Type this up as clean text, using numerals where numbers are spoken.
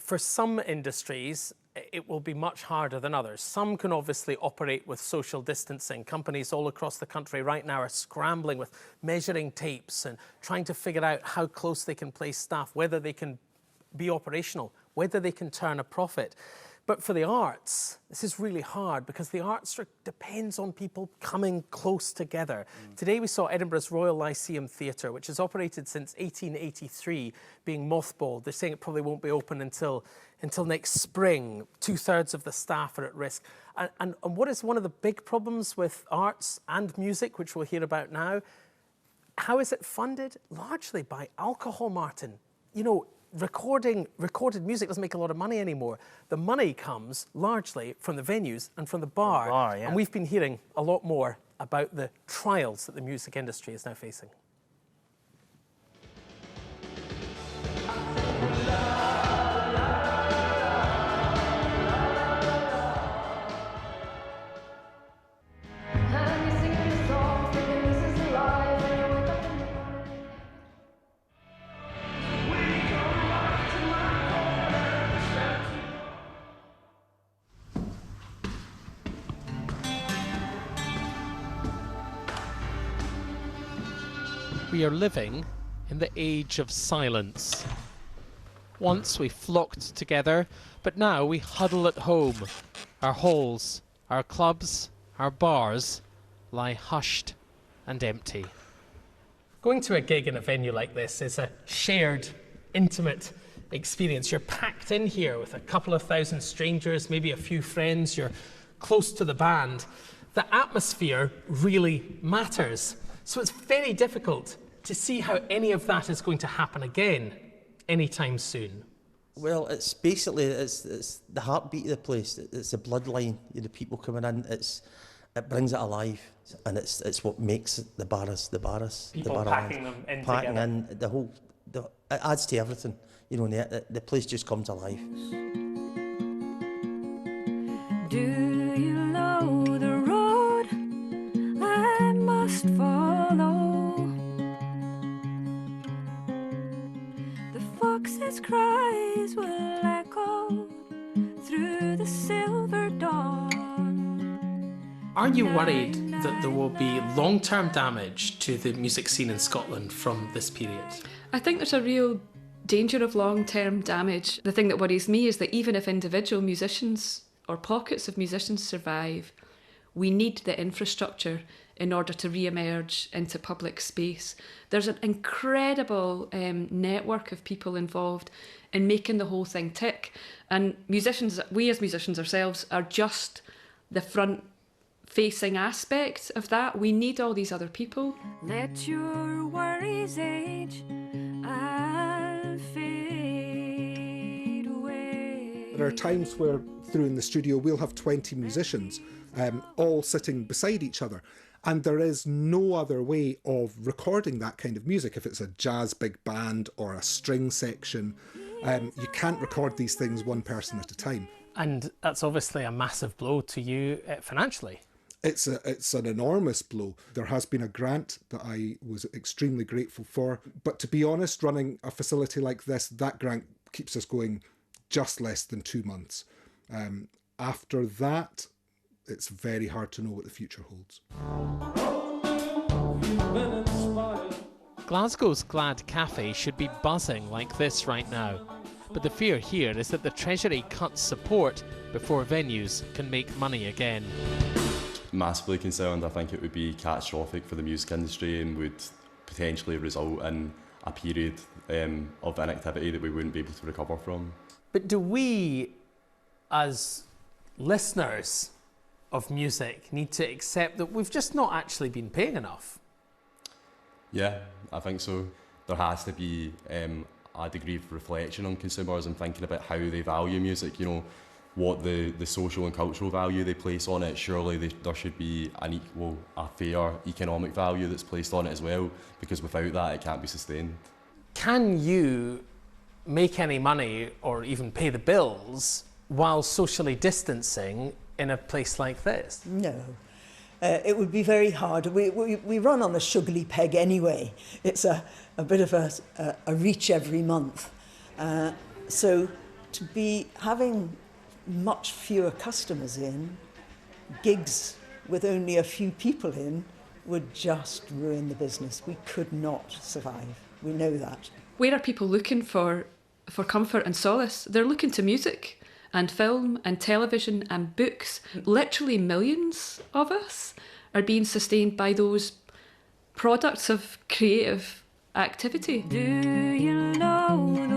For some industries, it will be much harder than others. Some can obviously operate with social distancing. Companies all across the country right now are scrambling with measuring tapes and trying to figure out how close they can place staff, whether they can be operational, whether they can turn a profit. But for the arts, this is really hard because the arts depends on people coming close together. Today we saw Edinburgh's Royal Lyceum Theatre, which has operated since 1883, being mothballed. They're saying it probably won't be open until next spring. 2/3 of the staff are at risk. And what is one of the big problems with arts and music, which we'll hear about now? How is it funded? Largely by alcohol, Martin. You know, recorded music doesn't make a lot of money anymore. The money comes largely from the venues and from the bar. Yeah. And we've been hearing a lot more about the trials that the music industry is now facing. We are living in the age of silence. Once we flocked together, but now we huddle at home. Our halls, our clubs, our bars lie hushed and empty. Going to a gig in a venue like this is a shared, intimate experience. You're packed in here with a couple of thousand strangers, maybe a few friends. You're close to the band. The atmosphere really matters. So it's very difficult to see how any of that is going to happen again anytime soon. Well, it's basically it's the heartbeat of the place. It's the bloodline. The people coming in. It brings it alive, and it's what makes the Barras the Barras. People the packing them in packing together. in it adds to everything. You know, the place just comes alive. Do you know the road I must follow? The fox's cries will echo through the silver dawn. Are you worried that there will be long-term damage to the music scene in Scotland from this period? I think there's a real danger of long-term damage. The thing that worries me is that even if individual musicians or pockets of musicians survive, we need the infrastructure in order to re-emerge into public space. There's an incredible network of people involved in making the whole thing tick. And musicians, we as musicians ourselves, are just the front-facing aspect of that. We need all these other people. Let your worries age and fade away. There are times where through in the studio we'll have 20 musicians all sitting beside each other, and there is no other way of recording that kind of music. If it's a jazz big band or a string section, you can't record these things one person at a time. And that's obviously a massive blow to you financially. It's an enormous blow. There has been a grant that I was extremely grateful for, but to be honest, running a facility like this, that grant keeps us going just less than 2 months. After that, it's very hard to know what the future holds. Glasgow's Glad Cafe should be buzzing like this right now. But the fear here is that the Treasury cuts support before venues can make money again. Massively concerned. I think it would be catastrophic for the music industry and would potentially result in a period of inactivity that we wouldn't be able to recover from. But do we, as listeners of music, need to accept that we've just not actually been paying enough? Yeah, I think so. There has to be a degree of reflection on consumers and thinking about how they value music, you know, what the social and cultural value they place on it. Surely there should be a fair economic value that's placed on it as well, because without that it can't be sustained. Can you make any money or even pay the bills while socially distancing in a place like this? No. It would be very hard. We run on a sugary peg anyway. It's a bit of a reach every month. So to be having much fewer customers in, gigs with only a few people in, would just ruin the business. We could not survive. We know that. Where are people looking for comfort and solace? They're looking to music and film and television and books. Literally millions of us are being sustained by those products of creative activity. Do you know